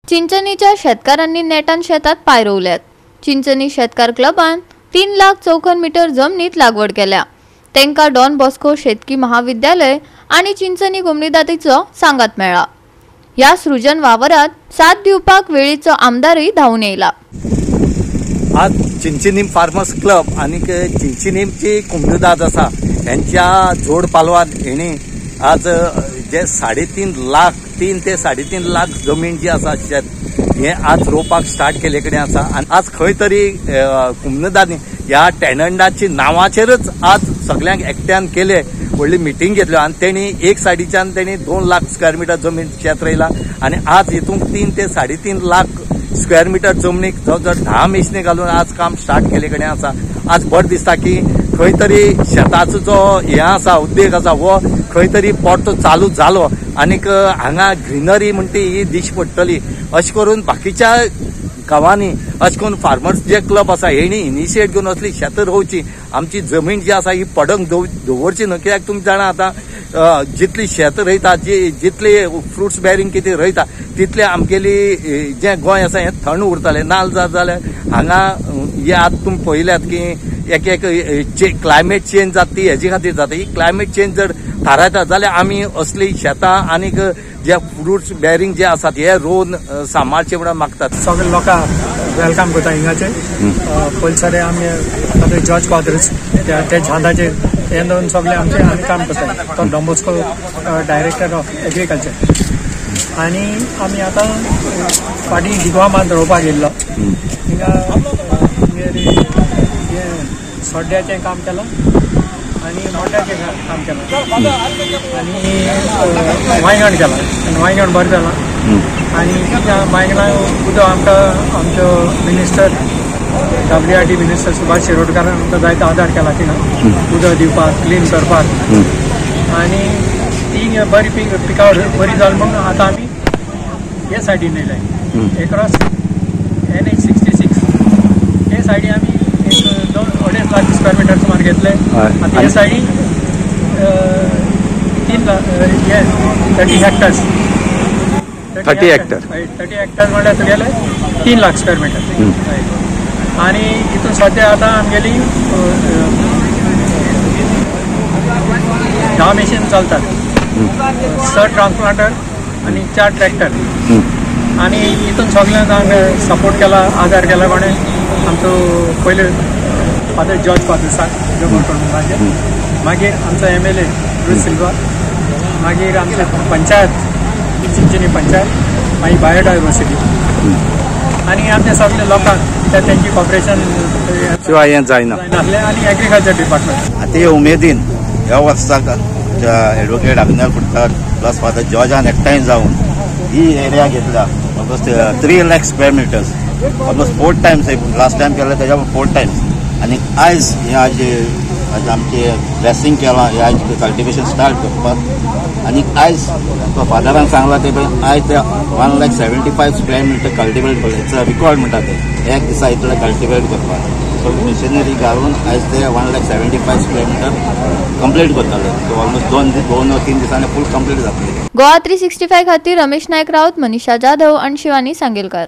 चिंचणीच्या शेतकऱ्यांनी नेटान शेतात पाय रोवल्यात। चिंचणी शेतकार क्लबान 3 लाख चौखन मीटर जमनीत लागवड केल्या। तेंका डॉन बॉस्को शेतकी महाविद्यालय आणि चिंचणी कोमनीदातीचो सांगात मेळा। या सृजन वावरात साथ दिवपाक वेळीचो आमदारही धावून येयला। आज चिंचणी फार्मर्स क्लब आणि चिंचणीची कोमनीदाद आसा यांच्या जोड पालवान हेणी आज जे 3.5 लाख 3 ते 3.5 लाख जमीन जी आसा शेत हे आज रोवपाक स्टार्ट केले कडेन आसा। आणि आज खंय तरी कोमनीदादी ह्या टेनंटाची नावाचेरच आज सगळ्यांक एकट्यान केले व्हडली मिटींग घेतली आणि तेणी एक सायडीच्यान तेणी 2 लाख स्क्वेअर मीटर जमीन शेत रोयला आणि आज हितून 3 ते 3.5 लाख स्क्वेअर मीटर जमनीक जवळजवळ 10 मेशिनी घालून आज काम स्टार्ट केले कडेन आसा। आज बरें दिसता की खंय तरी शेताचो जो हे आसा उद्देग आसा वो खंय तरी परतो चालू जालो आनीक हांगा ग्रीनरी म्हणटी ही दिश्ट पडटली। अशें करून बाकीच्या गांवांनी अशें करून फार्मर्स जे क्लब आसा हेणी इनिशिएट घेवन असली शेतां रोवची, आमची जमीन जी आसा ही पडंग दवरची न्हू। कित्याक तुमी जाणा आतां जितली शेत रोयता जितली फ्रुट्स बेरिंग कितें रोयता तितले आमगेली जे गोंय आसा हें थंड उरतलें। नाल जाल्यार हांगा हे आतां तुमी पळयल्यात की एक क्लायमेट चेंज जाता ती हेजे खातीर जाता। ही क्लायमेट चेंज जर थारायता जाल्यार आमी असली शेतां आनीक जे फ्रुट्स बेरिंग जे आसात हे रोवन सांबाळचे म्हणून मागतात। सगळे लोकांक वेलकम करता हिंगाचे। पयलीं आमी जॉर्ज फादर्स ते झाडाचे हे दोन सगळे आमचे काम करता। तो Don Bosco director of agriculture आणि आमी आतां फाटीं दिगवा मात रोवपाक येयल्लो। हिंगा सोड्ड्याचें काम केलां आणि मोट्याचें काम केलां आणि वांयगण केलां आणि वांयगण बरें जालां। आणि वांयगणां उदक आमकां आमचो मिनिस्टर WRD मिनिस्टर सुभाष शिरोडकारान आमकां जायतो आदार केला थिंगा उदक दिवपाक क्लीन करपाक आणि ती बरी पिकावळ बरी जाली म्हणून आतां आमी हे सायडीन येयलाय एक्रॉस NH 66 हे सायडी आमी 2.5 लाख स्क्वेअर मीटर सुमार घेतले। आता हे सायडी 30 हेक्टर्स 30 हेक्टर म्हणल्यार तुगेले 3 लाख स्क्वेअर मीटर। आणि हितून सध्या आता आमगेली 10 मशीन चलतात, 6 ट्रान्सप्लांटर आणि 4 ट्रॅक्टर। आणि हितून सगळ्यांक हांवें सपोर्ट केला आदार केला कोणे आमचो पयले फादर जॉर्ज फादर्साक जगोरचे, मागीर आमचो MLA रुस सिल्वा, मागीर आमचे पंचायत चिंचणी पंचायत, मागीर बायोडायवर्सिटी आणि आमच्या सगळे लोकांक त्यांची कॉपरेशन शिवाय हें जायना आणि एग्रीकल्चर डिपार्टमेंट। आता हे उमेदीन ह्या वर्साक एडवोकेट अभिनव फुटकर प्लस फादर जॉर्जान एकठांय जावन ही एरिया घेतला almost 3 lakh square metres, almost 4 Times last time केलं त्याच्या 4 टायम्स। आणि आयज हे आज आमचे ब्लेसिंग केला हे आज कल्टिवेशन स्टार्ट करपाक। आणि आयज तो फादरान सांगला ते आयज 1,75,000 स्क्वेअर मिटर कल्टिवेट करता, रिकॉर्ड म्हणटा ते एक दिसा इतले कल्टिवेट करपाक। सो मिशनरी घालून आयज ते 1,75,000 स्क्वेअर मिटर कंप्लीट करताले। सो ऑलमोस्ट 2 वा 3 दिसांनी फुल कंप्लीट जातले। गोवा 365 खातीर रमेश नायक राऊत, मनीषा जाधव आणि शिवानी सांगेलकर।